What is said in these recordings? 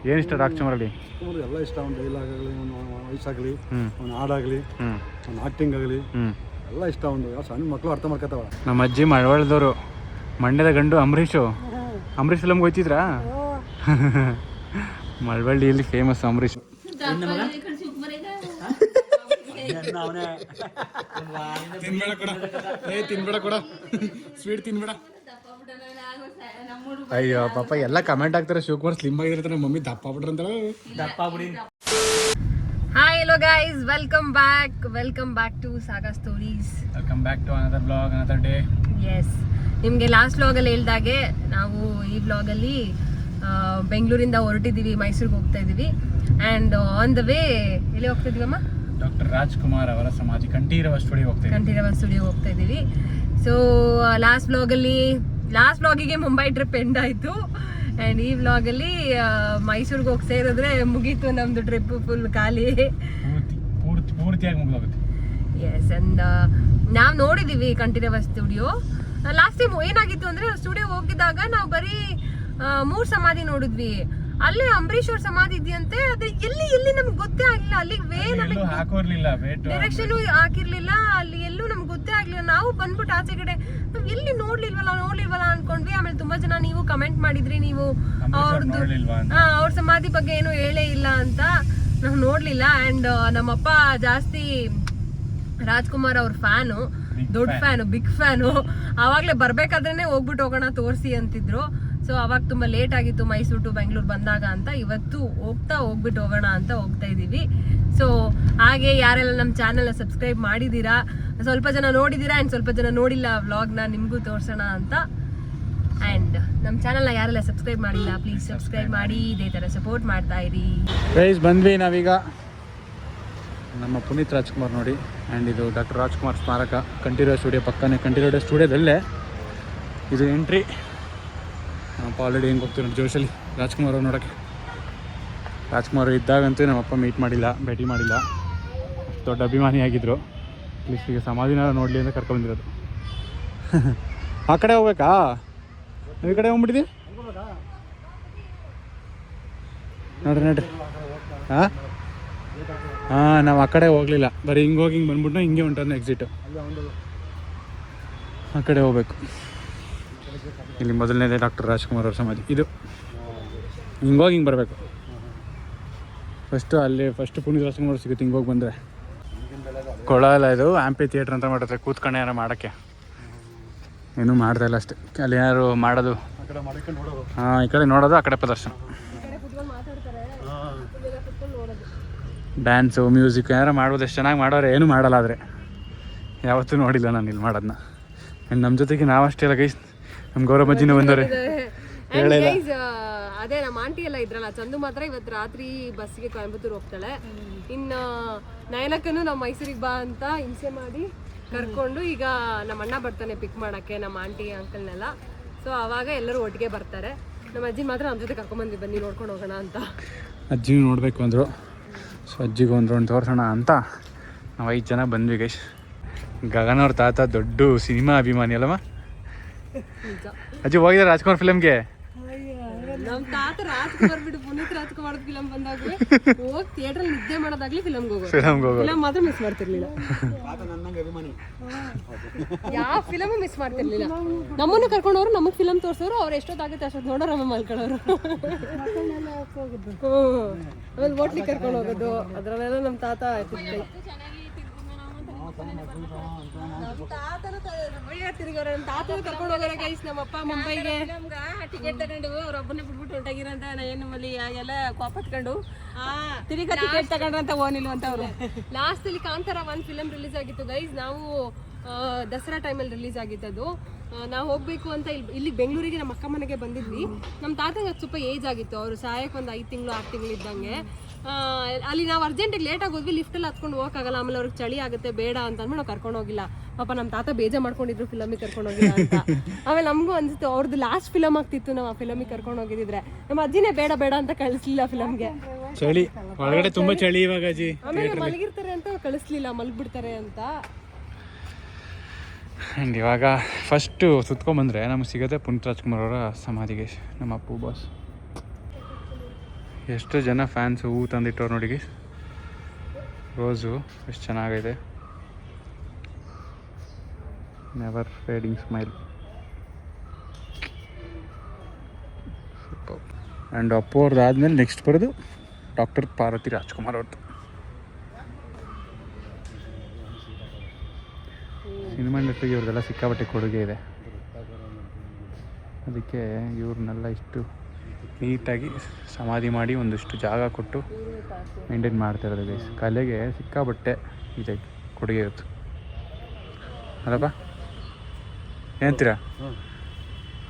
ಏನು ಇಷ್ಟ ರಾಜ್ಕುಮಾರಲ್ಲಿ? ಎಲ್ಲ ಇಷ್ಟ. ಅವ್ನು ಡೈಲಾಗ್ ಆಗಲಿ, ಅವನು ವಯಸ್ಸಾಗಲಿ, ಅವ್ನು ಹಾಡಾಗಲಿ, ಅವ್ನು ಆ್ಯಕ್ಟಿಂಗ್ ಆಗಲಿ ಎಲ್ಲ ಇಷ್ಟ. ಒಂದು ಯಾವ ಸಣ್ಣ ಮಕ್ಕಳು ಅರ್ಥ ಮಾಡ್ಕೊತಾವ. ನಮ್ಮ ಅಜ್ಜಿ ಮಳವಳ್ದವರು, ಮಂಡ್ಯದ ಗಂಡು ಅಂಬರೀಷ್ ಫಿಲಮ್ಗೆ ಹೋಯ್ತಿದ್ರಾ? ಮಳವಳ್ಳಿಯಲ್ಲಿ ಫೇಮಸ್ ಅಂಬರೀಷ್. ತಿನ್ಬೇಡ ಕೊಡ, ಸ್ವೀಟ್ ತಿನ್ಬೇಡ. ಅಯ್ಯೋ ಪಾಪ ಎಲ್ಲ ಕಮೆಂಟ್ ಆಗ್ತಾರೆ, ಶಿವಕುಮಾರ್ ಸ್ಲಿಮ್ ಆಗಿರ್ತಾರೆ, ನಮ್ಮ ಮಮ್ಮಿ ದಪ್ಪ ಆಗ್ಬಿಟ್ರ ಅಂತ. ದಪ್ಪ ಆಗ್ಬಿಡಿ. Hi hello guys, welcome back to Saga Stories. Welcome back to another blog, another day. Yes, ನಿಮಗೆ ಲಾಸ್ಟ್ ವ್ಲಾಗಲ್ಲಿ ಹೇಳ್ದಾಗೆ ನಾವು ಈ ವ್ಲಾಗಲ್ಲಿ ಬೆಂಗಳೂರಿಂದ ಹೊರಟಿದ್ದೀವಿ, ಮೈಸೂರಿಗೆ ಹೋಗ್ತಾ ಇದ್ದೀವಿ. ಆ್ಯಂಡ್ ಆನ್ ದ ವೇ ಎಲ್ಲಿ ಹೋಗ್ತಾ ಇದೀವಮ್ಮ? ಡಾಕ್ಟರ್ ರಾಜ್ಕುಮಾರ್ ಅವರ ಸಮಾಧಿ ಕಂಠೀರವ ಸ್ಟುಡಿಯೋ ಹೋಗ್ತಾ ಇದ್ದೀವಿ. ಸೊ ಲಾಸ್ಟ್ ವ್ಲಾಗಿಗೆ ಮುಂಬೈ ಟ್ರಿಪ್ ಎಂಡ್ ಆಯಿತು. ಆ್ಯಂಡ್ ಈ ವ್ಲಾಗಲ್ಲಿ ಮೈಸೂರಿಗೆ ಹೋಗಿ ಸೇರಿದ್ರೆ ಮುಗೀತು ನಮ್ಮದು ಟ್ರಿಪ್, ಫುಲ್ ಖಾಲಿ, ಪೂರ್ತಿಯಾಗಿ ಮುಗಿದೋಗುತ್ತೆ. ಎಸ್, ಆ್ಯಂಡ್ ನಾವು ನೋಡಿದ್ದೀವಿ ಕಂಠೀರವ ಸ್ಟುಡಿಯೋ. ಲಾಸ್ಟ್ ಟೈಮ್ ಏನಾಗಿತ್ತು ಅಂದರೆ ಸ್ಟುಡಿಯೋ ಹೋಗಿದ್ದಾಗ ನಾವು ಬರೀ 3 ಸಮಾಧಿ ನೋಡಿದ್ವಿ. ಅಲ್ಲೇ ಅಂಬರೀಷ್ ಅವ್ರ ಸಮಾಧಿ ಇದೆಯಂತೆ, ಅದೇ ಎಲ್ಲಿ ನಮ್ಗೆ ಗೊತ್ತೇ ಆಗ್ಲಿಲ್ಲ. ಅಲ್ಲಿಗೆ ಡೈರೆಕ್ಷನ್ ಹಾಕಿರ್ಲಿಲ್ಲ, ಅಲ್ಲಿ ಎಲ್ಲೂ ನಮ್ಗೆ ಗೊತ್ತೇ ಆಗ್ಲಿಲ್ಲ. ನಾವು ಬಂದ್ಬಿಟ್ಟು ಆಚೆ ಕಡೆ ನಾವ್ ಎಲ್ಲಿ ನೋಡ್ಲಿಲ್ವಲ್ಲ ಅನ್ಕೊಂಡ್ವಿ. ಆಮೇಲೆ ತುಂಬಾ ಜನ ನೀವು ಕಮೆಂಟ್ ಮಾಡಿದ್ರಿ, ನೀವು ಅವ್ರ ಸಮಾಧಿ ಬಗ್ಗೆ ಏನು ಹೇಳೇ ಇಲ್ಲ ಅಂತ. ನಾವು ನೋಡ್ಲಿಲ್ಲ. ಅಂಡ್ ನಮ್ಮಪ್ಪ ಜಾಸ್ತಿ ರಾಜ್ಕುಮಾರ್ ಅವ್ರ ಫ್ಯಾನು, ದೊಡ್ಡ ಫ್ಯಾನು, ಬಿಗ್ ಫ್ಯಾನು. ಆವಾಗ್ಲೇ ಬರ್ಬೇಕಾದ್ರೇನೆ ಹೋಗ್ಬಿಟ್ಟು ಹೋಗೋಣ ತೋರಿಸಿ ಅಂತಿದ್ರು. ಸೊ ಅವಾಗ ತುಂಬಾ ಲೇಟ್ ಆಗಿತ್ತು ಮೈಸೂರು ಟು ಬೆಂಗಳೂರು ಬಂದಾಗ ಅಂತ. ಇವತ್ತು ಹೋಗ್ಬಿಟ್ಟು ಹೋಗೋಣ ಅಂತ ಹೋಗ್ತಾ ಇದೀವಿ. ಸೊ ಹಾಗೆ ಯಾರೆಲ್ಲ ನಮ್ಮ ಚಾನೆಲ್ನ ಸಬ್ಸ್ಕ್ರೈಬ್ ಮಾಡಿದ್ದೀರಾ, ಸ್ವಲ್ಪ ಜನ ನೋಡಿದ್ದೀರಾ ಆ್ಯಂಡ್ ಸ್ವಲ್ಪ ಜನ ನೋಡಿಲ್ಲ ವ್ಲಾಗ್ನ, ನಿಮಗೂ ತೋರಿಸೋಣ ಅಂತ. ಆ್ಯಂಡ್ ನಮ್ಮ ಚಾನೆಲ್ನ ಯಾರೆಲ್ಲ ಸಬ್ಸ್ಕ್ರೈಬ್ ಮಾಡಿಲ್ಲ, ಪ್ಲೀಸ್ ಸಬ್ಸ್ಕ್ರೈಬ್ ಮಾಡಿ, ಇದೇ ಥರ ಸಪೋರ್ಟ್ ಮಾಡ್ತಾ ಇರಿ. ಗೈಸ್, ಬಂದ್ವಿ ನಾವೀಗ ನಮ್ಮ ಪುನೀತ್ ರಾಜ್ಕುಮಾರ್ ನೋಡಿ. ಆ್ಯಂಡ್ ಇದು ಡಾಕ್ಟರ್ ರಾಜ್ಕುಮಾರ್ ಸ್ಮಾರಕ, ಕಂಠೀರವ ಸ್ಟುಡಿಯೋ ಪಕ್ಕನೇ, ಕಂಠೀರವ ಸ್ಟುಡಿಯೋದಲ್ಲೇ ಇದು ಎಂಟ್ರಿ. ನಾವು ಆಲ್ರೆಡಿ ಹೆಂಗೆ ಹೋಗ್ತೀವಿ ನೋಡಿ ಜೋಶಲ್ಲಿ ರಾಜ್ಕುಮಾರ್ ಅವ್ರು ನೋಡೋಕ್ಕೆ. ರಾಜ್ಕುಮಾರ್ ಇದ್ದಾಗಂತೂ ನಮ್ಮಪ್ಪ ಭೇಟಿ ಮಾಡಿಲ್ಲ, ದೊಡ್ಡ ಅಭಿಮಾನಿ ಆಗಿದ್ದರು. ಪ್ಲೀಸ್ ಈಗ ಸಮಾಧಿನ ನೋಡಲಿ ಅಂತ ಕರ್ಕೊಂಡ್ಬಂದಿರೋದು. ಆ ಕಡೆ ಹೋಗ್ಬೇಕಾ? ಈ ಕಡೆ ಹೋಗ್ಬಿಟ್ಟಿದ್ದೀವಿ ನೋಡ್ರಿ. ಹಾಂ, ನಾವು ಆ ಕಡೆ ಹೋಗಲಿಲ್ಲ, ಬರೀ ಹಿಂಗೆ ಬಂದ್ಬಿಟ್ಟು ಹಿಂಗೆ ಹೊಂಟೋದು ಎಕ್ಸಿಟು. ಆ ಕಡೆ ಹೋಗ್ಬೇಕು. ಇಲ್ಲಿ ಮೊದಲನೇದೇ ಡಾಕ್ಟರ್ ರಾಜ್ಕುಮಾರ್ ಅವ್ರ ಸಮಾಧಿ. ಇದು ಹಿಂಗೆ ಬರಬೇಕು. ಫಸ್ಟು ಪುನೀತ್ ರಾಜ್ಕುಮಾರ್ ಸಿಗುತ್ತೆ ಹಿಂಗೋಗಿ ಬಂದರೆ. ಕೊಳ ಎಲ್ಲ ಇದು ಆಂಪಿ ಥಿಯೇಟ್ರ್ ಅಂತ ಮಾಡಿದ್ರೆ ಕೂತ್ಕೊಂಡು ಯಾರು ಮಾಡೋಕ್ಕೆ, ಏನೂ ಮಾಡ್ತಾಯಿಲ್ಲ ಅಷ್ಟೇ. ಅಲ್ಲಿ ಯಾರು ಮಾಡೋದು, ಹಾಂ, ಈ ಕಡೆ ನೋಡೋದು, ಆ ಕಡೆ ಪ್ರದರ್ಶನ, ಡ್ಯಾನ್ಸು, ಮ್ಯೂಸಿಕ್ ಏನಾರು ಮಾಡ್ಬೋದು. ಎಷ್ಟು ಚೆನ್ನಾಗಿ ಮಾಡೋರೆ, ಏನೂ ಮಾಡಲ್ಲ. ಆದರೆ ಯಾವತ್ತೂ ನೋಡಿಲ್ಲ ನಾನು ಇಲ್ಲಿ ಮಾಡೋದನ್ನ. ಆ್ಯಂಡ್ ನಮ್ಮ ಜೊತೆಗೆ ನಾವಷ್ಟೇ ಅಲ್ಲ ಗೈಸ್, ನಮ್ಮ ಗೌರಮ್ಮಜ್ಜಿನ ಬಂದವ್ರೆ. ಅದೇ ನಮ್ಮ ಆಂಟಿ ಎಲ್ಲ ಇದ್ರಲ್ಲ, ಚಂದು ಮಾತ್ರ ಇವತ್ತು ರಾತ್ರಿ ಬಸ್ಸಿಗೆ ಕೊಯಂಬತ್ತೂರು ಹೋಗ್ತಾಳೆ. ಇನ್ನು ನಯನಕ್ಕನು ನಾವು ಮೈಸೂರಿಗೆ ಬಾ ಅಂತ ಹಿಂಸೆ ಮಾಡಿ ಕರ್ಕೊಂಡು, ಈಗ ನಮ್ಮ ಅಣ್ಣ ಬರ್ತಾನೆ ಪಿಕ್ ಮಾಡೋಕ್ಕೆ, ನಮ್ಮ ಆಂಟಿ ಅಂಕಲ್ನೆಲ್ಲ. ಸೊ ಆವಾಗ ಎಲ್ಲರೂ ಒಟ್ಟಿಗೆ ಬರ್ತಾರೆ. ನಮ್ಮ ಅಜ್ಜಿ ಮಾತ್ರ ನಮ್ಮ ಜೊತೆ ಕರ್ಕೊಂಬಂದು ಬನ್ನಿ ನೋಡ್ಕೊಂಡು ಹೋಗೋಣ ಅಂತ. ಅಜ್ಜಿನೂ ನೋಡಬೇಕು ಅಂದರು. ಸೊ ಅಜ್ಜಿಗೂ ಒಂದು ತೋರಿಸೋಣ ಅಂತ ನಾವು 5 ಜನ ಬಂದ್ವಿ ಗೈಸ್. ಗಗನ್ ಅವ್ರ ತಾತ ದೊಡ್ಡ ಸಿನಿಮಾ ಅಭಿಮಾನಿ ಅಲ್ಲಮ್ಮ. ಅಜ್ಜಿ ಹೋಗಿದ್ದಾರೆ ರಾಜ್ಕುಮಾರ್ ಫಿಲಮ್ಗೆ? ನಮ್ಮ ತಾತ ರಾಜ್ಕುಮಾರ್ ಬಿಟ್ಟು ಪುನೀತ್ ರಾಜ್ಕುಮಾರ್ ಫಿಲಮ್ ಬಂದಾಗ ಹೋಗಿ ಥಿಯೇಟ್ರಲ್ಲಿ ನಿದ್ದೆ ಮಾಡೋದಾಗ್ಲಿ ಫಿಲಮ್ಗೆ ಹೋಗೋದು. ಫಿಲಮ್ ಮಾತ್ರ ಮಿಸ್ ಮಾಡ್ತಿರ್ಲಿಲ್ಲ, ಯಾವ ಫಿಲಮು ಮಿಸ್ ಮಾಡ್ತಿರ್ಲಿಲ್ಲ. ನಮ್ಮನ್ನು ಕರ್ಕೊಂಡವ್ರು, ನಮಗೆ ಫಿಲಮ್ ತೋರಿಸೋರು, ಅವ್ರು ಎಷ್ಟೊತ್ತಾಗುತ್ತೆ ಅಷ್ಟೊತ್ತು ನೋಡೋರು, ನಮ್ಮ ಮಲ್ಕೊಳ್ಳೋರು. ಆಮೇಲೆ ಹೋಟ್ಲಿಗೆ ಕರ್ಕೊಂಡು ಹೋಗೋದು, ಅದರಲ್ಲೆಲ್ಲ ನಮ್ಮ ತಾತ ಕರ್ಕೊಂಡು ಹೋಗೋರೆ ಗೈಸ್. ನಮ್ಮಪ್ಪ ಮುಂಬೈಗೆ ಟಿಕೆಟ್ ತಗೊಂಡು ಅವ್ರೊಬ್ಬನೇ ಬಿಟ್ಬಿಟ್ಟು ಹೊಂಟಾಗಿರಂತ ನಮ್ಮಲ್ಲಿ ಎಲ್ಲ ಕಾಪತ್ಕೊಂಡು ತಿರುಗ ಟಿಕೆಟ್ ತಗೊಂಡ್ರಂತ ಓನಿಲ್ಲ ಅಂತ ಅವರು. ಲಾಸ್ಟ್ ಅಲ್ಲಿ ಕಾಂತಾರ 1 ಫಿಲಮ್ ರಿಲೀಸ್ ಆಗಿತ್ತು ಗೈಸ್. ನಾವು ದಸರಾ ಟೈಮಲ್ಲಿ ರಿಲೀಸ್ ಆಗಿತ್ತದು. ನಾವು ಹೋಗ್ಬೇಕು ಅಂತ ಇಲ್ಲಿ ಬೆಂಗಳೂರಿಗೆ ನಮ್ಮ ಅಕ್ಕ ಮನೆಗೆ ಬಂದಿದ್ವಿ. ನಮ್ಮ ತಾತಂಗೆ ಅದು ಸ್ವಲ್ಪ ಏಜ್ ಆಗಿತ್ತು, ಅವರು ಸಾಯಕ್ಕೆ ಒಂದು 5 ತಿಂಗಳು 6 ತಿಂಗಳು ಇದ್ದಂಗೆ. ಅಲ್ಲಿ ನಾವು ಅರ್ಜೆಂಟಿಗೆ ಲೇಟಾಗಿ ಹೋದ್ವಿ, ಲಿಫ್ಟಲ್ಲಿ ಹತ್ಕೊಂಡು ಹೋಗೋಕ್ಕಾಗಲ್ಲ, ಆಮೇಲೆ ಅವ್ರಿಗೆ ಚಳಿ ಆಗುತ್ತೆ ಬೇಡ ಅಂತ ಅಂದ್ಬಿಟ್ಟು ನಾವು ಕರ್ಕೊಂಡು ಹೋಗಿಲ್ಲ. ಪಾಪ ನಮ್ಮ ತಾತ ಬೇಜಾರು ಮಾಡ್ಕೊಂಡಿದ್ರು ಫಿಲಮಿಗೆ ಕರ್ಕೊಂಡು ಹೋಗಿಲ್ಲ ಅಂತ. ಆಮೇಲೆ ನಮಗೂ ಅನ್ಸುತ್ತೆ ಅವ್ರದ್ದು ಲಾಸ್ಟ್ ಫಿಲಮ್ ಆಗ್ತಿತ್ತು, ನಾವು ಆ ಫಿಲಮಿಗೆ ಕರ್ಕೊಂಡು ಹೋಗಿದ್ರೆ. ನಮ್ಮ ಅಜ್ಜಿನೇ ಬೇಡ ಅಂತ ಕಳಿಸ್ಲಿಲ್ಲ ಫಿಲಮ್ಗೆ. ಚಳಿ ಒಳಗಡೆ ತುಂಬಾ ಚಳಿ ಇವಾಗ ಅಜ್ಜಿ. ಆಮೇಲೆ ಮಲಗಿರ್ತಾರೆ ಅಂತ ಕಳಿಸ್ಲಿಲ್ಲ, ಮಲಗ್ಬಿಡ್ತಾರೆ ಅಂತ. ಆ್ಯಂಡ್ ಇವಾಗ ಫಸ್ಟು ಸುತ್ಕೊಂಡ್ಬಂದರೆ ನಮಗೆ ಸಿಗೋದೆ ಪುನೀತ್ ರಾಜ್ಕುಮಾರ್ ಅವರ ಸಮಾಧಿಗೆ. ನಮ್ಮ ಅಪ್ಪು ಬಾಸ್ ಎಷ್ಟು ಜನ ಫ್ಯಾನ್ಸ್ ಹೂವು ತಂದಿಟ್ಟವ್ರು ನೋಡಿ ಗೈಸ್. ರೋಸು ಎಷ್ಟು ಚೆನ್ನಾಗಿದೆ. Never fading smile. Super. And Appu ಅವ್ರದ್ದು ಆದಮೇಲೆ ನೆಕ್ಸ್ಟ್ ಬರೋದು ಡಾಕ್ಟರ್ ಪಾರ್ವತಿ ರಾಜ್ಕುಮಾರ್ ಅವ್ರದ್ದು. ಸಿನಿಮಾ ಇಂಡಸ್ಟ್ರಿಗೆ ಇವ್ರದ್ದೆಲ್ಲ ಸಿಕ್ಕಾಪಟ್ಟೆ ಕೊಡುಗೆ ಇದೆ. ಅದಕ್ಕೆ ಇವ್ರನ್ನೆಲ್ಲ ಇಷ್ಟು ನೀಟಾಗಿ ಸಮಾಧಿ ಮಾಡಿ ಒಂದಿಷ್ಟು ಜಾಗ ಕೊಟ್ಟು ಮೇಂಟೈನ್ ಮಾಡ್ತಾ ಇರೋದು ಗೈಸ್. ಕಲೆಗೆ ಸಿಕ್ಕಾಪಟ್ಟೆ ಇದೆ ಕೊಡುಗೆ ಇರುತ್ತೆ ಅಲ್ಲಪ್ಪ, ಏನಂತೀರಾ?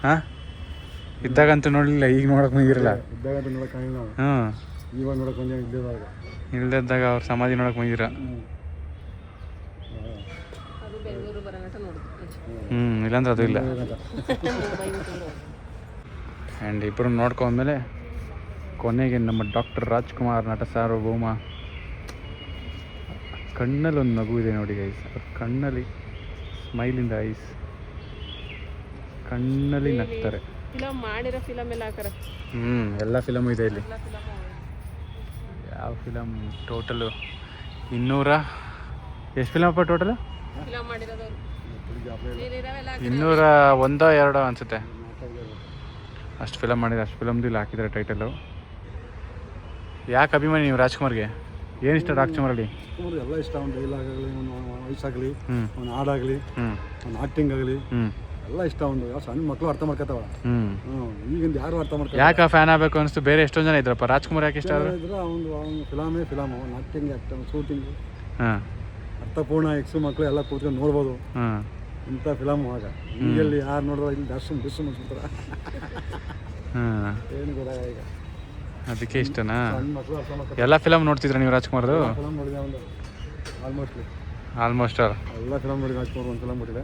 ಹಾಂ, ಇದ್ದಾಗಂತೂ ನೋಡಲಿಲ್ಲ, ಈಗ ನೋಡೋಕೆ ಬಂದಿರಲ್ಲ. ಇದ್ದಾಗಂತೂ ನೋಡೋಕೆ ಆಗಿಲ್ಲ. ಹಾಂ, ಇವಾಗ ನೋಡೋಕೆ ಬಂದ ಇಲ್ದಿದ್ದಾಗ ಅವ್ರ ಸಮಾಧಿ ನೋಡೋಕೆ ಬಂದಿರ. ಇಲ್ಲಾಂದ್ರೆ ಅದು ಇಲ್ಲ. ಆ್ಯಂಡ್ ಇಬ್ಬರು ನೋಡ್ಕೊಂಡ್ಮೇಲೆ ಕೊನೆಗೆ ನಮ್ಮ ಡಾಕ್ಟರ್ ರಾಜ್ಕುಮಾರ್ ನಟ ಸಾರ್ವಭೌಮ ಕಣ್ಣಲ್ಲಿ ಒಂದು ನಗು ಇದೆ ನೋಡಿ ಗೈಸ್. ಅವ್ರ ಕಣ್ಣಲ್ಲಿ ಸ್ಮೈಲಿಂದ ಐಸ್, ಕಣ್ಣಲ್ಲಿ ನಗ್ತಾರೆ. ಮಾಡಿರೋ ಫಿಲಮ್ ಎಲ್ಲ ಹಾಕರೆ. ಎಲ್ಲ ಫಿಲಮು ಇದೆ ಇಲ್ಲಿ. ಯಾವ ಫಿಲಮ್ ಟೋಟಲು 200 ಎಷ್ಟು ಫಿಲಮ್ ಅಪ್ಪ ಟೋಟಲು? 201 ಅನಿಸುತ್ತೆ. ಅಷ್ಟು ಫಿಲಮ್ ಮಾಡಿದ್ರೆ, ಅಷ್ಟು ಫಿಲಮ್ದು ಇಲ್ಲಿ ಹಾಕಿದ್ದಾರೆ ಟೈಟಲು. ಯಾಕೆ ಅಭಿಮಾನಿ ನೀವು ರಾಜ್ಕುಮಾರ್ಗೆ? ಏನು ಇಷ್ಟ ರಾಜ್ಕುಮಾರಲ್ಲಿ? ಎಲ್ಲ ಇಷ್ಟ. ಅವ್ನ ಡೈಲಾಗ್ ಆಗಲಿ, ವಯಸ್ಸಾಗಲಿ, ಅವ್ನ ಹಾಡಾಗಲಿ, ಅವ್ನ ಆಕ್ಟಿಂಗ್ ಆಗಲಿ ಎಲ್ಲ ಇಷ್ಟ. ಒಂದು ಯಾವ ಸಣ್ಣ ಮಕ್ಕಳು ಅರ್ಥ ಮಾಡ್ಕೊತಾವ. ಈಗಿಂದ ಯಾರು ಅರ್ಥ ಮಾಡ್ಕೊ. ಯಾಕೆ ಫ್ಯಾನ್ ಆಗಬೇಕು ಅನಿಸ್ತು? ಬೇರೆ ಎಷ್ಟೊಂದು ಜನ ಇದ್ರಪ್ಪ. ರಾಜ್ಕುಮಾರ್ ಯಾಕೆ ಇಷ್ಟ ಆದ್ರೆ? ಅವ್ನು ಫಿಲಮ್ ಅವ್ನ ಆಕ್ಟಿಂಗ್ ಶೂಟಿಂಗ್ ಹಾಂ ಅರ್ಥಪೂರ್ಣ. ಎಕ್ಸು ಮಕ್ಕಳು ಎಲ್ಲ ಕೂತ್ಕೊಂಡು ನೋಡ್ಬೋದು ಇಂಥ ಫಿಲಮ್. ಆಗ ಈಗಲ್ಲಿ ಯಾರು ನೋಡಿದ್ರೆ ಇಲ್ಲಿ ದರ್ಶನ್ ಮುಗಿಸ್ಬಿಡ್ತಾರ. ಏನು ಗೊತ್ತಾಗ ಈಗ. ಅದಕ್ಕೆ ಇಷ್ಟನಾ? ಸಣ್ಣ ಮಕ್ಕಳು ಅರ್ಥ ಮಾಡ್ತಾರೆ. ಎಲ್ಲ ಫಿಲಮ್ ನೋಡ್ತಿದ್ರ ನೀವು ರಾಜ್ಕುಮಾರ್ದು? ಫಿಲಮ್ ನೋಡಿದೆ ಒಂದು ಆಲ್ಮೋಸ್ಟ್ ಎಲ್ಲ ಫಿಲಮ್ ನೋಡಿದೆ. ರಾಜ್ಕುಮಾರ್ ಒಂದು ಫಿಲಮ್ ನೋಡಿದೆ,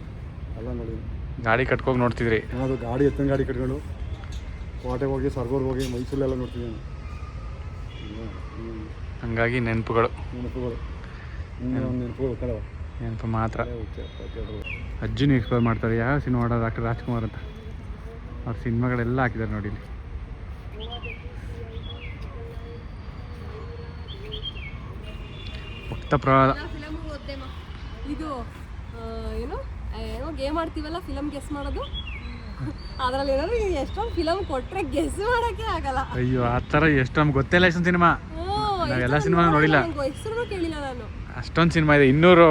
ಎಲ್ಲ ನೋಡಿದೆ. ಗಾಡಿ ಕಟ್ಕೋಗಿ ನೋಡ್ತಿದ್ರಿ? ಅದು ಗಾಡಿ ಎತ್ತಿನ ಗಾಡಿ ಕಟ್ಕೊಂಡು ಕೋಟೆಗೆ ಹೋಗಿ, ಸರ್ಗೂರ್ಗೆ ಹೋಗಿ, ಮೈಸೂರಲ್ಲೆಲ್ಲ ನೋಡ್ತಿದ್ದೀನಿ. ಹಂಗಾಗಿ ನೆನಪುಗಳು ನೆನಪು ಮಾತ್ರ. ಅಜ್ಜಿನೂ ಎಕ್ಸ್ಪ್ಲೋರ್ ಮಾಡ್ತಾರೆ ಯಾವ ಸಿನಿಮಾ ಮಾಡೋದು ಡಾಕ್ಟರ್ ರಾಜ್ಕುಮಾರ್ ಅಂತ. ಅವ್ರ ಸಿನಿಮಾಗಳೆಲ್ಲ ಹಾಕಿದ್ದಾರೆ ನೋಡಿ ಇಲ್ಲಿ. ಭಕ್ತ ಪ್ರವಾದ. ಇದು ಏನು ಏನೋ ಗೇಮ್ ಆಡ್ತೀವಲ್ಲ, ಫಿಲಮ್ ಗೆಸ್ ಮಾಡೋದು. ಅದ್ರಲ್ಲಿ ಏನಾದ್ರು ಎಷ್ಟೊಂದು ಫಿಲಮ್ ಕೊಟ್ರೆ ಗೆಸ್ ಮಾಡೋಕ್ಕೆ ಆಗಲ್ಲ. ಅಯ್ಯೋ, ಆ ಥರ ಎಷ್ಟು ನಮ್ಗೆ ಗೊತ್ತಿಲ್ಲ. ಎಷ್ಟೊಂದು ಸಿನಿಮಾ ನಾವೆಲ್ಲ ಸಿನಿಮಾ ನೋಡಿಲ್ಲ. ಹೆಸರು ಕೇಳಿಲ್ಲ ನಾನು. ಅಷ್ಟೊಂದು ಸಿನಿಮಾ ಇದೆ. 200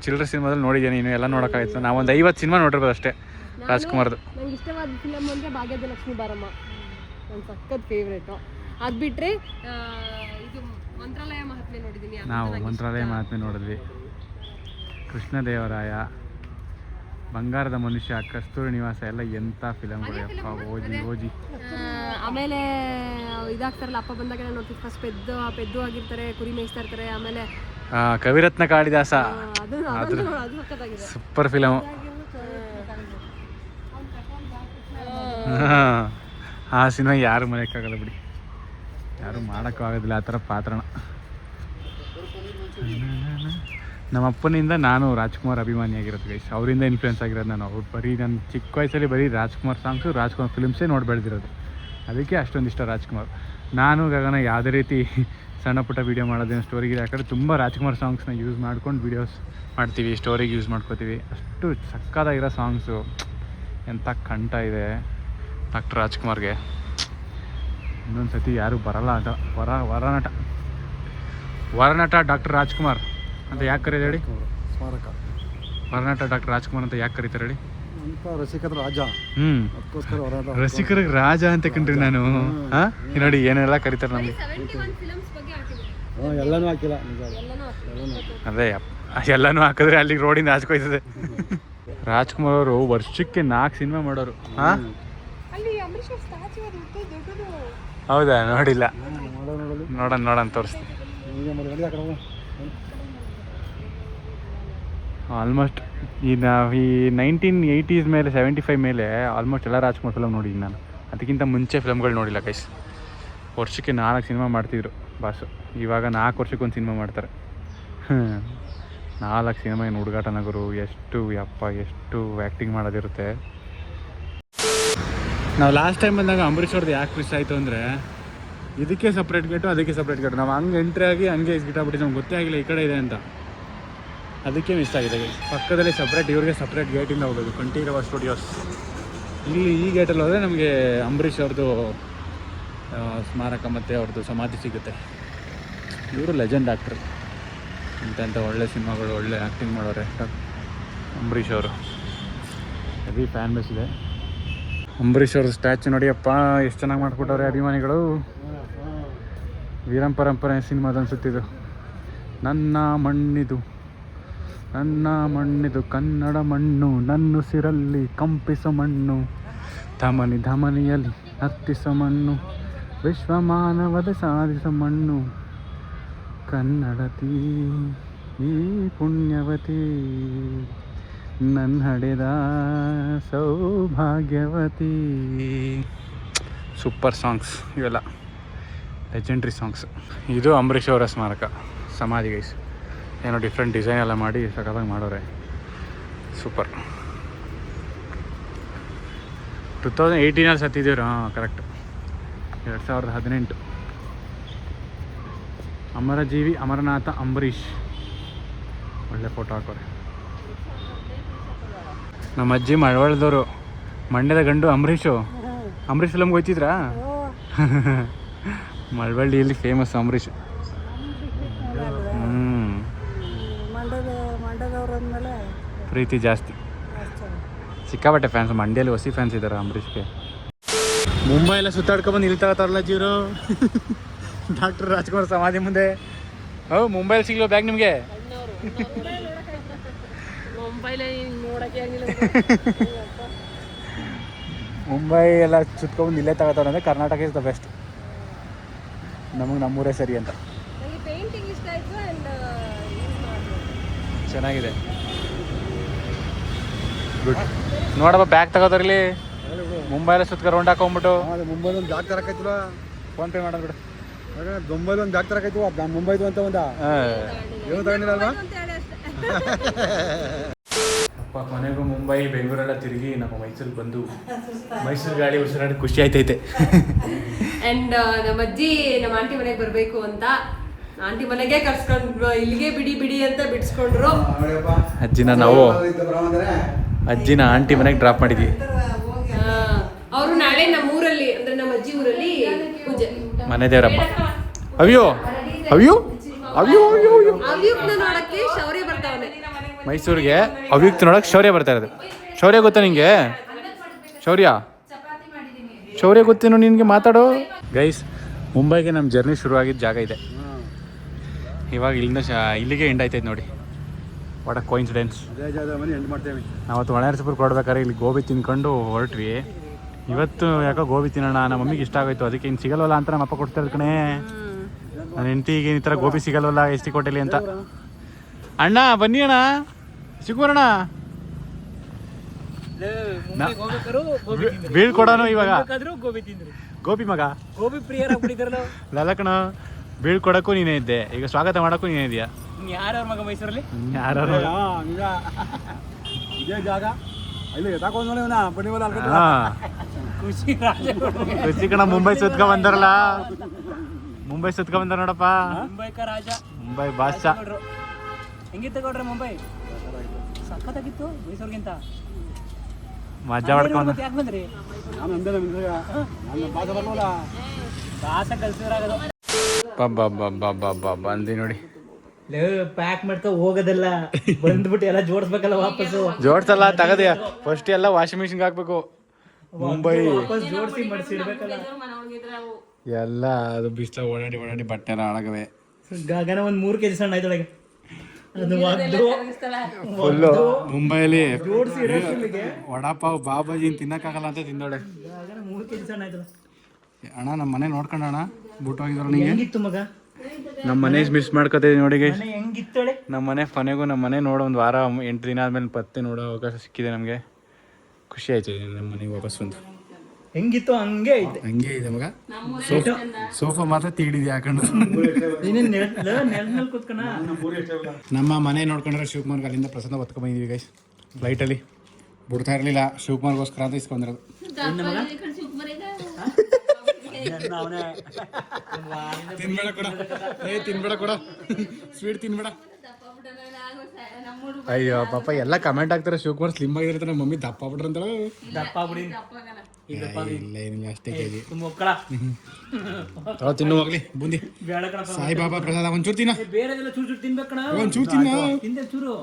ಚಿಲ್ಲರೆ ಸಿನಿಮಾದಲ್ಲಿ ನೋಡಿದ್ದೀನಿ. ನೀನು ಎಲ್ಲ ನೋಡೋಕ್ಕಾಗಿತ್ತು. ನಾವೊಂದು 50 ಸಿನಿಮಾ ನೋಡಿರ್ಬೋದು ಅಷ್ಟೇ ರಾಜ್ಕುಮಾರ್ದು. ನಂಗೆ ಇಷ್ಟವಾದ ಫಿಲಮ್ ಅಂದರೆ ಭಾಗ್ಯದ ಲಕ್ಷ್ಮೀ ಬಾರಮ್ಮ, ನನ್ನ ಸಖತ್ ಫೇವ್ರೇಟು. ಅದು ಬಿಟ್ಟರೆ ಇದು ಮಂತ್ರಾಲಯ ಮಹಾತ್ಮೆ ನೋಡಿದ್ದೀನಿ. ನಾವು ಮಂತ್ರಾಲಯ ಮಹಾತ್ಮೆ ನೋಡಿದ್ವಿ. ಕೃಷ್ಣದೇವರಾಯ, ಬಂಗಾರದ ಮನುಷ್ಯ, ಕಸ್ತೂರಿ ನಿವಾಸ ಎಲ್ಲ ಎಂಥ ಫಿಲಮ್ಗಳು ಅಪ್ಪ. ಓಜಿ ಆಮೇಲೆ ಇದಾಗ್ತಾರಲ್ಲ, ಅಪ್ಪ ಬಂದಾಗ ನಾನು ನೋಡ್ತೀನಿ. ಫಸ್ಟ್ ಪೆದ್ದು ಆಗಿರ್ತಾರೆ, ಕುರಿ ಮೇಯಿಸ್ತಾ ಇರ್ತಾರೆ. ಆಮೇಲೆ ಕವಿರತ್ನ ಕಾಳಿದಾಸ, ಸೂಪರ್ ಫಿಲಮು. ಆ ಸಿನಿಮಾ ಯಾರು ಮರೆಯೋಕ್ಕಾಗಲ್ಲ ಬಿಡಿ, ಯಾರು ಮಾಡೋಕ್ಕೂ ಆಗೋದಿಲ್ಲ ಆ ಥರ ಪಾತ್ರಣ. ನಮ್ಮ ಅಪ್ಪನಿಂದ ನಾನು ರಾಜ್ಕುಮಾರ್ ಅಭಿಮಾನಿಯಾಗಿರೋದು ಗೈಸ್. ಅವರಿಂದ ಇನ್ಫ್ಲುಯೆನ್ಸ್ ಆಗಿರೋದು ನಾನು. ಅವ್ರು ಬರೀ ನನ್ನ ಚಿಕ್ಕ ವಯಸ್ಸಲ್ಲಿ ಬರೀ ರಾಜ್ಕುಮಾರ್ ಸಾಂಗ್ಸು, ರಾಜ್ಕುಮಾರ್ ಫಿಲ್ಮ್ಸೇ ನೋಡಿ ಬೆಳೆದಿರೋದು. ಅದಕ್ಕೆ ಅಷ್ಟೊಂದು ಇಷ್ಟ ರಾಜ್ಕುಮಾರ್. ನಾನು ಗಗನ ಯಾವುದೇ ರೀತಿ ಸಣ್ಣ ಪುಟ್ಟ ವೀಡಿಯೋ ಮಾಡೋದೇನು, ಸ್ಟೋರಿಗೆ ಯಾಕಂದರೆ ತುಂಬ ರಾಜ್ಕುಮಾರ್ ಸಾಂಗ್ಸ್ನ ಯೂಸ್ ಮಾಡ್ಕೊಂಡು ವೀಡಿಯೋಸ್ ಮಾಡ್ತೀವಿ, ಸ್ಟೋರಿಗೆ ಯೂಸ್ ಮಾಡ್ಕೋತೀವಿ. ಅಷ್ಟು ಸಕ್ಕತ್ತಾಗಿರೋ ಸಾಂಗ್ಸು. ಎಂಥ ಕಂಠ ಇದೆ ಡಾಕ್ಟರ್ ರಾಜ್ಕುಮಾರ್ಗೆ. ಇನ್ನೊಂದು ಸತಿ ಯಾರೂ ಬರಲ್ಲ ಅಂತ. ವರನಟ ಡಾಕ್ಟರ್ ರಾಜ್ಕುಮಾರ್ ಅಂತ ಯಾಕೆ ಕರೀತಾರೆ ಹೇಳಿ? ಸ್ಮಾರಕ. ವರನಟ ಡಾಕ್ಟರ್ ರಾಜ್ಕುಮಾರ್ ಅಂತ ಯಾಕೆ ಕರೀತಾರೆ ಹೇಳಿ? ರಸಿಕರ ರಾಜ. ರಸಿಕರಿಗೆ ರಾಜ ಅಂತ ಕಂಡ್ರಿ ನಾನು. ಹಾಂ ನೋಡಿ ಏನೆಲ್ಲ ಕರೀತಾರೆ ನಮಗೆ. ಎಲ್ಲನೂ ಹಾಕಿಲ್ಲ. ಅದೇ ಎಲ್ಲನೂ ಹಾಕಿದ್ರೆ ಅಲ್ಲಿಗೆ ರೋಡಿಂದ ಹಾಚ್ಕೊಯ್ತದೆ. ರಾಜ್ಕುಮಾರ್ ಅವರು ವರ್ಷಕ್ಕೆ 4 ಸಿನಿಮಾ ಮಾಡೋರು. ಹಾಂ ಹೌದಾ? ನೋಡಿಲ್ಲ, ನೋಡೋಣ ತೋರಿಸ್ತೀನಿ. ಆಲ್ಮೋಸ್ಟ್ ಈ 1980s ಮೇಲೆ 75 ಮೇಲೆ ಆಲ್ಮೋಸ್ಟ್ ಎಲ್ಲ ರಾಜ್ಕುಮಾರ್ ಫಿಲಮ್ ನೋಡಿದ್ದೀನಿ ನಾನು. ಅದಕ್ಕಿಂತ ಮುಂಚೆ ಫಿಲಮ್ಗಳು ನೋಡಿಲ್ಲ ಗೈಸ್. ವರ್ಷಕ್ಕೆ 4 ಸಿನಿಮಾ ಮಾಡ್ತಿದ್ರು ಬಾಸು. ಇವಾಗ 4 ವರ್ಷಕ್ಕೊಂದು ಸಿನಿಮಾ ಮಾಡ್ತಾರೆ. 4 ಸಿನಿಮಾ. ಏನು ಹುಡುಗಾಟ ನಗರು, ಎಷ್ಟು ಆ್ಯಕ್ಟಿಂಗ್ ಮಾಡೋದಿರುತ್ತೆ. ನಾವು ಲಾಸ್ಟ್ ಟೈಮ್ ಬಂದಾಗ ಅಂಬರೀಷ್ ಅವ್ರದ್ದು ಯಾಕೆ ಮಿಸ್ ಆಯಿತು ಅಂದರೆ ಇದಕ್ಕೆ ಸಪ್ರೇಟ್ ಗೇಟು ಅದಕ್ಕೆ ಸಪ್ರೇಟ್ ಗೇಟು. ನಾವು ಹಂಗೆ ಎಂಟ್ರಿ ಆಗಿ ಹಂಗೆ ಗಿಟ್ಟಾಗ್ಬಿಟ್ಟು ನಮ್ಗೆ ಗೊತ್ತೇ ಆಗಿಲ್ಲ ಈ ಕಡೆ ಇದೆ ಅಂತ. ಅದಕ್ಕೆ ಮಿಸ್ ಆಗಿದೆ. ಪಕ್ಕದಲ್ಲಿ ಸಪ್ರೇಟ್, ಇವ್ರಿಗೆ ಸಪ್ರೇಟ್ ಗೇಟಿಂದ ಹೋಗಬೇಕು. ಕಂಠೀರವ ಸ್ಟುಡಿಯೋಸ್ ಇಲ್ಲಿ ಈ ಗೇಟಲ್ಲಿ ಹೋದರೆ ನಮಗೆ ಅಂಬರೀಷ್ ಅವ್ರದ್ದು ಸ್ಮಾರಕ ಮತ್ತು ಅವ್ರದ್ದು ಸಮಾಧಿ ಸಿಗುತ್ತೆ. ಇವರು ಲೆಜೆಂಡ್ ಆ್ಯಕ್ಟ್ರ್, ಇಂಥ ಒಳ್ಳೆ ಸಿನಿಮಾಗಳು, ಒಳ್ಳೆ ಆ್ಯಕ್ಟಿಂಗ್ ಮಾಡೋರೆ ಅಂಬರೀಷ್ ಅವರು. ಹೆವಿ ಫ್ಯಾನ್ ಬೇಸ್ ಇದೆ. ಅಂಬರೀಷ್ ಅವ್ರ ಸ್ಟ್ಯಾಚು ನೋಡಿಯಪ್ಪ, ಎಷ್ಟು ಚೆನ್ನಾಗಿ ಮಾಡಿಕೊಟ್ಟವ್ರೆ ಅಭಿಮಾನಿಗಳು. ವೀರಂ ಪರಂಪರೆ ಸಿನಿಮಾದ ಅನ್ಸುತ್ತಿದ್ದು. ನನ್ನ ಮಣ್ಣಿದು ಕನ್ನಡ ಮಣ್ಣು, ನನ್ನುಸಿರಲ್ಲಿ ಕಂಪಿಸೋ ಮಣ್ಣು, ಧಮನಿ ಧಮನಿಯಲ್ಲಿ ಹತ್ತಿಸೋ ಮಣ್ಣು, ವಿಶ್ವಮಾನವದ ಸಾಧಿಸೋ ಮಣ್ಣು, ಕನ್ನಡತಿ ಈ ಪುಣ್ಯವತಿ, ನನ್ನ ಹಡೆದ ಸೌಭಾಗ್ಯವತಿ. ಸೂಪರ್ ಸಾಂಗ್ಸ್ ಇವೆಲ್ಲ, ಲೆಜೆಂಡ್ರಿ ಸಾಂಗ್ಸ್. ಇದು ಅಂಬರೀಷ್ ಅವರ ಸ್ಮಾರಕ ಸಮಾಧಿ ಗೈಸ್. ಏನೋ ಡಿಫ್ರೆಂಟ್ ಡಿಸೈನ್ ಎಲ್ಲ ಮಾಡಿ ಸಖತ್ತಾಗಿ ಮಾಡೋರೆ. ಸೂಪರ್. 2018 ಸತ್ತಿದ್ದೀವ್ರು. ಹಾಂ ಕರೆಕ್ಟ್, 2018. ಅಮರಜೀವಿ ಅಮರನಾಥ ಅಂಬರೀಷ್. ಒಳ್ಳೆ ಫೋಟೋ ಹಾಕೋರೆ. ನಮ್ಮ ಅಜ್ಜಿ ಮಳವಳ್ದವರು, ಮಂಡ್ಯದ ಗಂಡು ಅಂಬರೀಷು. ಅಂಬರೀಷ್ ಫಿಲಮ್ಗೆ ಹೋಗ್ತಿದ್ರಾ? ಮಳವಳ್ಳಿಯಲ್ಲಿ ಫೇಮಸ್ ಅಂಬರೀಷ್. ಪ್ರೀತಿ ಜಾಸ್ತಿ, ಸಿಕ್ಕಾಬಟ್ಟೆ ಫ್ಯಾನ್ಸ್. ಮಂಡ್ಯಲ್ಲಿ ಹೊಸಿ ಫ್ಯಾನ್ಸ್ ಇದ್ದಾರೆ ಅಂಬರೀಷ್ಗೆ. ಮುಂಬೈ ಎಲ್ಲ ಸುತ್ತಾಡ್ಕೊಂಬಂದು ಇಲ್ಲಿ ತಗೋತಾರಲ್ಲ ಜೀವರು. ಡಾಕ್ಟರ್ ರಾಜ್ಕುಮಾರ್ ಸಮಾಧಿ ಮುಂದೆ. ಮುಂಬೈಲಿ ಸಿಗ್ಲೋ ಬ್ಯಾಗ್ ನಿಮಗೆ? ಮುಂಬೈ ಎಲ್ಲ ಸುತ್ಕೊಂಡ್ಬಂದು ಇಲ್ಲೇ ತಗೋತಾರೆ ಅಂದರೆ ಕರ್ನಾಟಕ ಇಸ್ ದ ಬೆಸ್ಟ್. ನಮಗೆ ನಮ್ಮೂರೇ ಸರಿ ಅಂತ. ಚೆನ್ನಾಗಿದೆ. ಗುಡ್. ನೋಡಪ್ಪ ಬ್ಯಾಗ್ ತಗೋತಾರಿಲ್ಲಿ. ಮುಂಬೈಲ ಸುತ್ಕ ರೌಂಡ್ ಹಾಕೊಂಡ್ಬಿಟ್ಟು. ಮುಂಬೈಲಿ ಒಂದು ಬ್ಯಾಗ್ ತರಕೈತಿಲ್ಲ, ಫೋನ್ ಪೇ ಮಾಡೋದು ಬಿಡು. ಮುಂಬೈಲಿ ಒಂದು ಬ್ಯಾಗ್ ತರಕೈತಿವ, ಮುಂಬೈದು ಅಂತ ಒಂದು ಏನು ತಗೊಂಡಿರಲ್ವಾ? ಅಪ್ಪ ಕೊನೆಗೂ ಮುಂಬೈ ಬೆಂಗಳೂರೆಲ್ಲ ತಿರುಗಿ ನಮ್ಮ ಮೈಸೂರಿಗೆ ಬಂದು ಮೈಸೂರು ಗಾಡಿ ಉಸಿರಾಡಿ ಖುಷಿ ಆಯ್ತೈತೆ. ಅಂಡ್ ನಮ್ಮ ಅಜ್ಜಿ ನಮ್ಮ ಆಂಟಿ ಮನೆಗೆ ಬರಬೇಕು ಅಂತ ಆಂಟಿ ಮನೆಗೆ ಕರ್ಸ್ಕೊಂಡ್ರು, ಇಲ್ಲಿಗೆ ಬಿಡಿ ಅಂತ ಬಿಡಿಸ್ಕೊಂಡ್ರು. ಅಜ್ಜಿನ ಆಂಟಿ ಮನೆಗೆ ಡ್ರಾಪ್ ಮಾಡಿದ್ವಿ. ಅವರು ನಾಳೆ ನಮ್ಮ ಊರಲ್ಲಿ ಅಂದ್ರೆ ನಮ್ಮ ಅಜ್ಜಿ ಊರಲ್ಲಿ ಪೂಜೆ, ಮನೆ ದೇವರಪ್ಪ. ಅಯ್ಯೋ ನೋಡಕ್ಕೆ ಶೌರ್ಯ ಬರ್ತಾವನೆ ಮೈಸೂರಿಗೆ. ಅವ್ಯುಕ್ತ ನೋಡಕ್ ಶೌರ್ಯ ಬರ್ತಾ ಇರೋದು. ಶೌರ್ಯ ಗೊತ್ತಾ ನಿಂಗೆ? ಶೌರ್ಯ ಗೊತ್ತೇನು ನಿನ್ಗೆ? ಮಾತಾಡೋ ಗೈಸ್. ಮುಂಬೈಗೆ ನಮ್ಮ ಜರ್ನಿ ಶುರುವಾಗಿದ್ದ ಜಾಗ ಇದೆ. ಇವಾಗ ಇಲ್ಲಿಗೆ ಎಂಡ್ ಆಯ್ತೈತೆ ನೋಡಿ. What a coincidence. ನಾವತ್ತು ಒಣಾರಸಪುರ ಕೊಡ್ಬೇಕಾದ್ರೆ ಇಲ್ಲಿ ಗೋಬಿ ತಿನ್ಕೊಂಡು ಹೊರಟ್ವಿ. ಇವತ್ತು ಯಾಕೋ ಗೋಬಿ ತಿನ್ನೋಣ, ನಮ್ಮ ಮಮ್ಮಿಗೆ ಇಷ್ಟ ಆಗೋಯ್ತು. ಅದಕ್ಕೆ ಇನ್ನು ಸಿಗಲ್ವಲ್ಲ ಅಂತ ನಮ್ಮ ಅಪ್ಪ ಕೊಡ್ತಾ ಇರೋದು ಕಣೇ. ನನ್ನ ಹೆಂಡತಿಗೆ ಈ ಥರ ಗೋಬಿ ಸಿಗಲ್ವಲ್ಲ ಎಸ್ ಟಿ ಕೋಟೆಲಿ ಅಂತ. ಅಣ್ಣ ಬನ್ನಿ ಅಣ್ಣ, ಸಿಗೋಣ. ಬೀಳ್ಕೊಡೋನು ಇವಾಗ. ಗೋಬಿ ಮಗ, ಗೋಬಿ ಪ್ರಿಯರ ಲಲಕಣ. ಬೀಳ್ಕೊಡಕ್ಕೂ ನೀನೇ ಇದ್ದೆ, ಈಗ ಸ್ವಾಗತ ಮಾಡೋಕ್ಕೂ ನೀನೇ ಇದೆಯಾ? ಯಾರ್ಯಾರ ಮಗ ಮೈಸೂರಲ್ಲಿ? ಯಾರು ಇದೇ ಜಾಗ ಇಲ್ಲಿ ಖುಷಿ ಕಣ. ಮುಂಬೈ ಸುತ್ಕ ಬಂದಾರಲ್ಲ, ಮುಂಬೈ ಸುತ್ಕ ಬಂದಾರ ನೋಡಪ್ಪ. ಮುಂಬೈ ಬಾದ್ಶಾ. ಹೆಂಗಿತ್ತು ಗೌಡ್ರೆ ಮುಂಬೈ? ಸಖತ್ತಾಗಿತ್ತು ಮೈಸೂರಿಗಿಂತ. ಮಜಾ ಮಾಡ್ಕೊಂಡು ಯಾಕೆ ಬಂದ್ರಿ? ಭಾಷೆ ಕಲ್ಸಿದ್ರಾಗದು. ಬಂದಿ ನೋಡಿ. ಪ್ಯಾಕ್ ಮಾಡ್ಕೊ ಹೋಗೋದಲ್ಲ, ಬಂದ್ಬಿಟ್ಟು ಎಲ್ಲ ಜೋಡಿಸ್ಬೇಕಲ್ಲ ವಾಪಸ್ಸು. ಜೋಡ್ಸಲ್ಲ, ತಗದೆ ಫಸ್ಟ್ ಎಲ್ಲ ವಾಷಿಂಗ್ ಮಿಷಿನ್ ಹಾಕ್ಬೇಕು. ಮುಂಬೈ ಜೋಡಿಸಿ ಮಡಿಸಿಡ್ಬೇಕಲ್ಲ ಎಲ್ಲ. ಅದು ಬಿಸಿಲ ಓಡಾಡಿ ಬಟ್ಟೆ ಎಲ್ಲ ಹಾಳಾಗವೆ. ಗಗನ ಒಂದ್ 3 kg ಸಣ್ಣ ಆಯ್ತೊಳಗೆ. ಅದು ಫುಲ್ಲು ಮುಂಬೈಲಿ ವಡಾಪಾವ್ ಬಾಬಾಜಿ ತಿನ್ನಕ್ಕಾಗಲ್ಲ ಅಂತ ತಿಂದೋಳೆ. 3 kg ಸಣ್ಣ ಆಯ್ತಲ್ಲ ಅಣ್ಣ. ನಮ್ಮ ಮನೆ ನೋಡ್ಕೊಂಡಣ್ಣ ಬೂಟ್ ಹೋಗಿದ್ರು ನಿಂಗೆ. ಹೆಂಗಿತ್ತು ಮಗ? ನಮ್ಮ ಮನೆ ಮಿಸ್ ಮಾಡ್ಕೋತೀವಿ ನೋಡಿ. ಹೆಂಗಿತ್ತಳೆ ನಮ್ಮ ಮನೆ ಕೊನೆಗೂ ನಮ್ಮ ಮನೆ ನೋಡೋ ಒಂದು ವಾರ 8 ದಿನ ಆದ್ಮೇಲೆ ಪತ್ತೆ ನೋಡೋ ಅವಕಾಶ ಸಿಕ್ಕಿದೆ ನಮಗೆ. ಖುಷಿ ಆಯ್ತು ನಮ್ಮ ಮನೆಗೆ ವಾಪಸ್ ಬಂದು. ಹೆಂಗಿತ್ತು ಹಂಗೆ ಐತೆ. ಹಂಗೆ ಇದೆ ಮಗ. ಸೋಫಾ ಮಾತ್ರ ತೀಡಿದ್ಯಾ ಹಾಕೊಂಡು. ನಮ್ಮ ಮನೆ ನೋಡ್ಕೊಂಡ್ರೆ ಶಿವಕುಮಾರ್ಗೆ ಅಲ್ಲಿಂದ ಪ್ರಸಾದ ಹೊತ್ಕೊಂಡ್ ಬಂದಿದ್ವಿ ಗೈಸ್. ಫ್ಲೈಟಲ್ಲಿ ಬಿಡ್ತಾ ಇರಲಿಲ್ಲ, ಶಿವಕುಮಾರ್ಗೋಸ್ಕರ ಅಂತ ಇಸ್ಕೊಂಡಿರೋದು. ತಿನ್ಬೇಡ ಕೊಡ ತಿನ್ಬೇಡ ಕೊಡ ಸ್ವೀಟ್ ತಿನ್ಬೇಡ. ಅಯ್ಯೋ ಪಾಪ ಎಲ್ಲ ಕಮೆಂಟ್ ಆಗ್ತಾರೆ ಶಿವಕುಮಾರ್ ಸ್ಲಿಮ್ ಆಗಿರ್ತಾರೆ ನಮ್ಮ ಮಮ್ಮಿ ದಪ್ಪ ಆಗ್ಬಿಟ್ರ ಅಂತ. ದಪ್ಪ ಬಿಡಿ ಇಲ್ಲ ಏನಿಲ್ಲ ಅಷ್ಟೇ ಕೆಜಿ. ಮಕ್ಕಳ ತಿನ್ನು ಹೋಗ್ಲಿ ಬೂಂದಿ. ಬೇಡ ಕಣ ಸಾಯಿಬಾಬಾ ಪ್ರಸಾದ ಒಂಚೂರು ತಿನ್ನ. ಬೇರೆದೆಲ್ಲ ಚೂರು ಚೂರು ತಿನ್ಬೇಕಣ. ಒಂಚೂರು ತಿನ್ನ. ತಿಂದೆ ಚೂರು.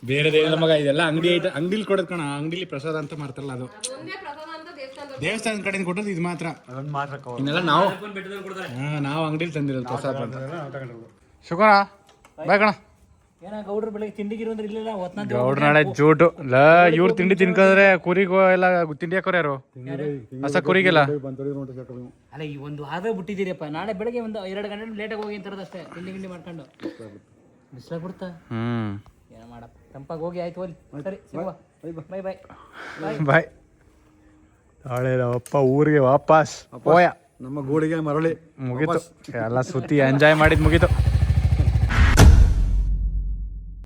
ಬೇರೆದೇನಿಲ್ಲ ಮಗ, ಇದೆಲ್ಲ ಅಂಗಡಿ ಐಟ ಅಂಗಡಿಲಿ ಕೊಡೋದು ಕಣ. ಅಂಗಡಿಲಿ ಪ್ರಸಾದ ಅಂತ ಮಾಡ್ತಾರಲ್ಲ ಅದು ದೇವಸ್ಥಾನದ ಕಡೆಯಿಂದ ಕೊಟ್ಟದ್ದು ಇದು ಮಾತ್ರ. ಇನ್ನೆಲ್ಲ ನಾವು ನಾವು ಅಂಗಡಿಲಿ ತಂದಿರೋದು ಪ್ರಸಾದ ಅಂತ. ಶುಕ್ರ ಬಾಯ್ ಕಣ. ಏನ ಗೌಡ್ರು ಬೆಳಗ್ಗೆ ತಿಂಡಿಗಿರು ಅಂದ್ರೆ ಇರ್ಲಿಲ್ಲ. ಗೌಡ್ರ ನಾಳೆ ಜೂಟು ಲ ಇವ್ರು ತಿಂಡಿ ತಿನ್ಕೋದ್ರೆ ಕುರಿಗೂ ಎಲ್ಲ ತಿಂಡಿ ಹಾಕೋರು ಯಾರು ಹೊಸ ಕುರಿಗೆಲ್ಲ. ಅಲ್ಲ ಈ ಒಂದು ಆದ್ರೆ ಬಿಟ್ಟಿದ್ದೀರಪ್ಪ. ನಾಳೆ ಬೆಳಗ್ಗೆ ಒಂದು 2 ಗಂಟೆ ಲೇಟಾಗಿ ಹೋಗಿ ಅಂತಾರದಷ್ಟೇ. ತಿಂಡಿ ಗಿಂಡಿ ಮಾಡ್ಕೊಂಡು ಬಿಸ್ಲಾಗ ಬಿಡ್ತಾ ಏನ ಮಾಡಪ್ಪ. ತಂಪಾಗಿ ಹೋಗಿ ಆಯ್ತು ಹೋಗಿ. ಸರಿ ಬಾಯ್ ಬಾಯ್ ಬಾಯ್. ನಾಳೆ ಅಪ್ಪ ಊರಿಗೆ ವಾಪಸ್ ಹೋಯ. ನಮ್ಮ ಗೂಡಿಗೆ ಮರಳಿ ಮುಗೀತು ಎಲ್ಲ ಸುತ್ತಿ ಎಂಜಾಯ್ ಮಾಡಿದ್ ಮುಗೀತು.